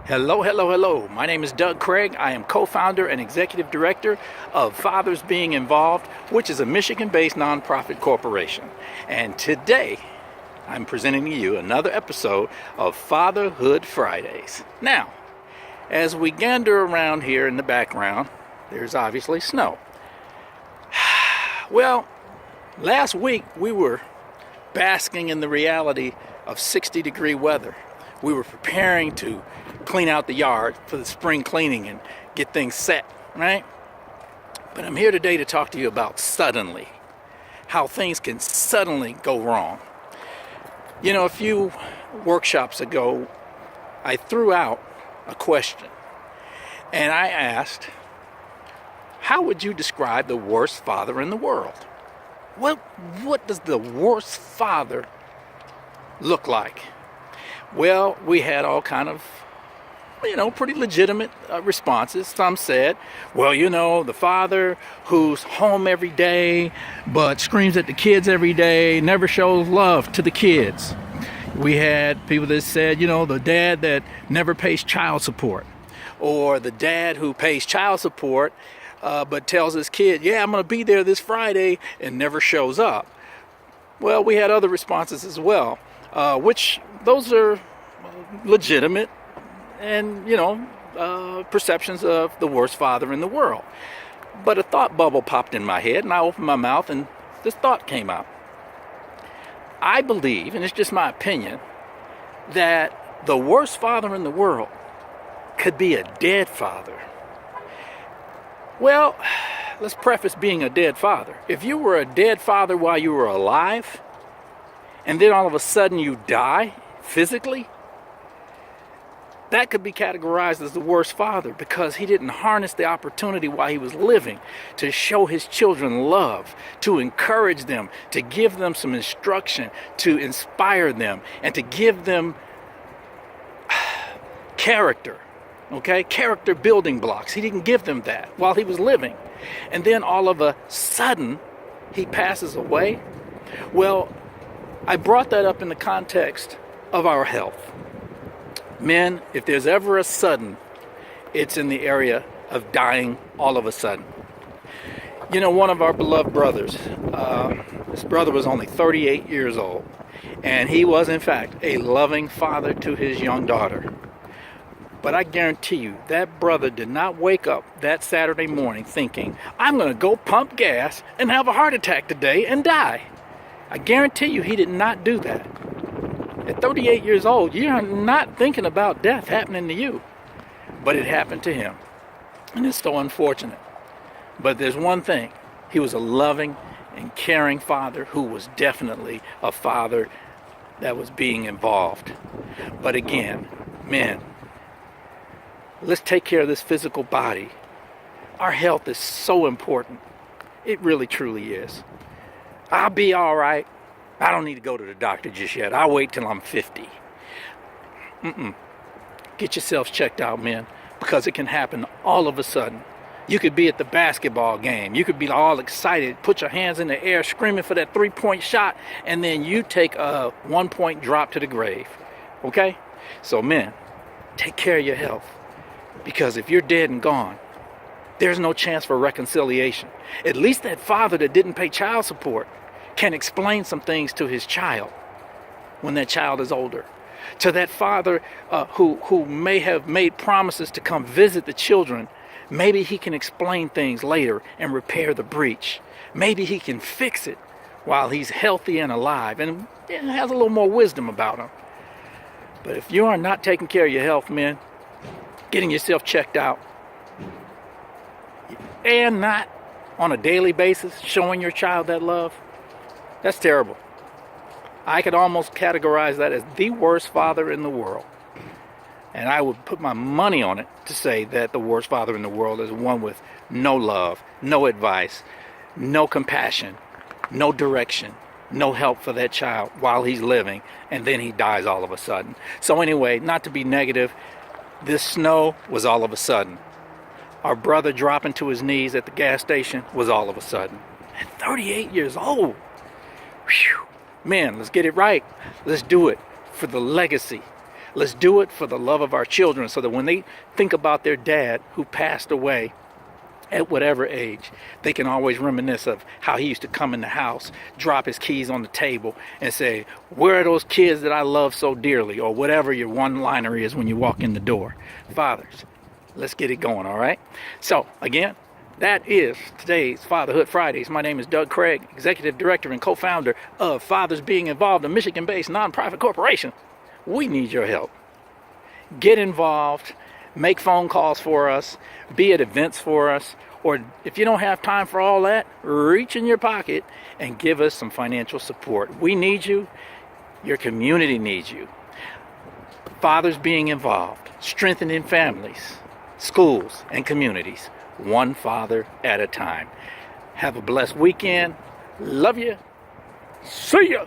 Hello, hello, hello. My name is Doug Craig. I am co-founder and executive director of Fathers Being Involved, which is a Michigan-based nonprofit corporation. And today, I'm presenting to you another episode of Fatherhood Fridays. Now, as we gander around here in the background, there's obviously snow. Well, last week we were basking in the reality of 60-degree weather. We were preparing to clean out the yard for the spring cleaning and get things set, right? But I'm here today to talk to you about suddenly, how things can suddenly go wrong. You know, a few workshops ago, I threw out a question, and I asked, how would you describe the worst father in the world? What does the worst father look like? Well, we had all kind of pretty legitimate responses. Some said, well, the father who's home every day but screams at the kids every day, never shows love to the kids. We had people that said, the dad that never pays child support, or the dad who pays child support but tells his kid, yeah, I'm going to be there this Friday, and never shows up. Well, we had other responses as well, which those are legitimate and, perceptions of the worst father in the world. But a thought bubble popped in my head, and I opened my mouth, and this thought came out. I believe, and it's just my opinion, that the worst father in the world could be a dead father. Well, let's preface being a dead father. If you were a dead father while you were alive, and then all of a sudden you die physically, that could be categorized as the worst father because he didn't harness the opportunity while he was living to show his children love, to encourage them, to give them some instruction, to inspire them, and to give them character, character building blocks. He didn't give them that while he was living. And then all of a sudden, he passes away. Well, I brought that up in the context of our health. Men, if there's ever a sudden, it's in the area of dying all of a sudden. One of our beloved brothers, this brother was only 38 years old, and he was, in fact, a loving father to his young daughter. But I guarantee you, that brother did not wake up that Saturday morning thinking, I'm going to go pump gas and have a heart attack today and die. I guarantee you he did not do that. At 38 years old, you're not thinking about death happening to you. But it happened to him. And it's so unfortunate. But there's one thing. He was a loving and caring father who was definitely a father that was being involved. But again, men, let's take care of this physical body. Our health is so important. It really, truly is. I'll be all right. I don't need to go to the doctor just yet. I'll wait till I'm 50. Get yourselves checked out, men, because it can happen all of a sudden. You could be at the basketball game. You could be all excited, put your hands in the air, screaming for that three-point shot, and then you take a one-point drop to the grave. Okay? So, men, take care of your health, because if you're dead and gone, there's no chance for reconciliation. At least that father that didn't pay child support can explain some things to his child when that child is older. To that father who may have made promises to come visit the children, maybe he can explain things later and repair the breach. Maybe he can fix it while he's healthy and alive and has a little more wisdom about him. But if you are not taking care of your health, men, getting yourself checked out, and not on a daily basis showing your child that love, that's terrible. I could almost categorize that as the worst father in the world. And I would put my money on it to say that the worst father in the world is one with no love, no advice, no compassion, no direction, no help for that child while he's living, and then he dies all of a sudden. So anyway, not to be negative, this snow was all of a sudden. Our brother dropping to his knees at the gas station was all of a sudden. At 38 years old. Whew. Man, let's get it right. Let's do it for the legacy Let's do it for the love of our children so that when they think about their dad who passed away at whatever age, they can always reminisce of how he used to come in the house, drop his keys on the table, and say, "Where are those kids that I love so dearly?" Or whatever your one-liner is when you walk in the door. Fathers, let's get it going, all right? So, again, that is today's Fatherhood Fridays. My name is Doug Craig, Executive Director and co-founder of Fathers Being Involved, a Michigan-based nonprofit corporation. We need your help. Get involved. Make phone calls for us, be at events for us, or if you don't have time for all that, reach in your pocket and give us some financial support. We need you. Your community needs you. Fathers being involved, strengthening families, schools, and communities, one father at a time. Have a blessed weekend. Love you. See ya.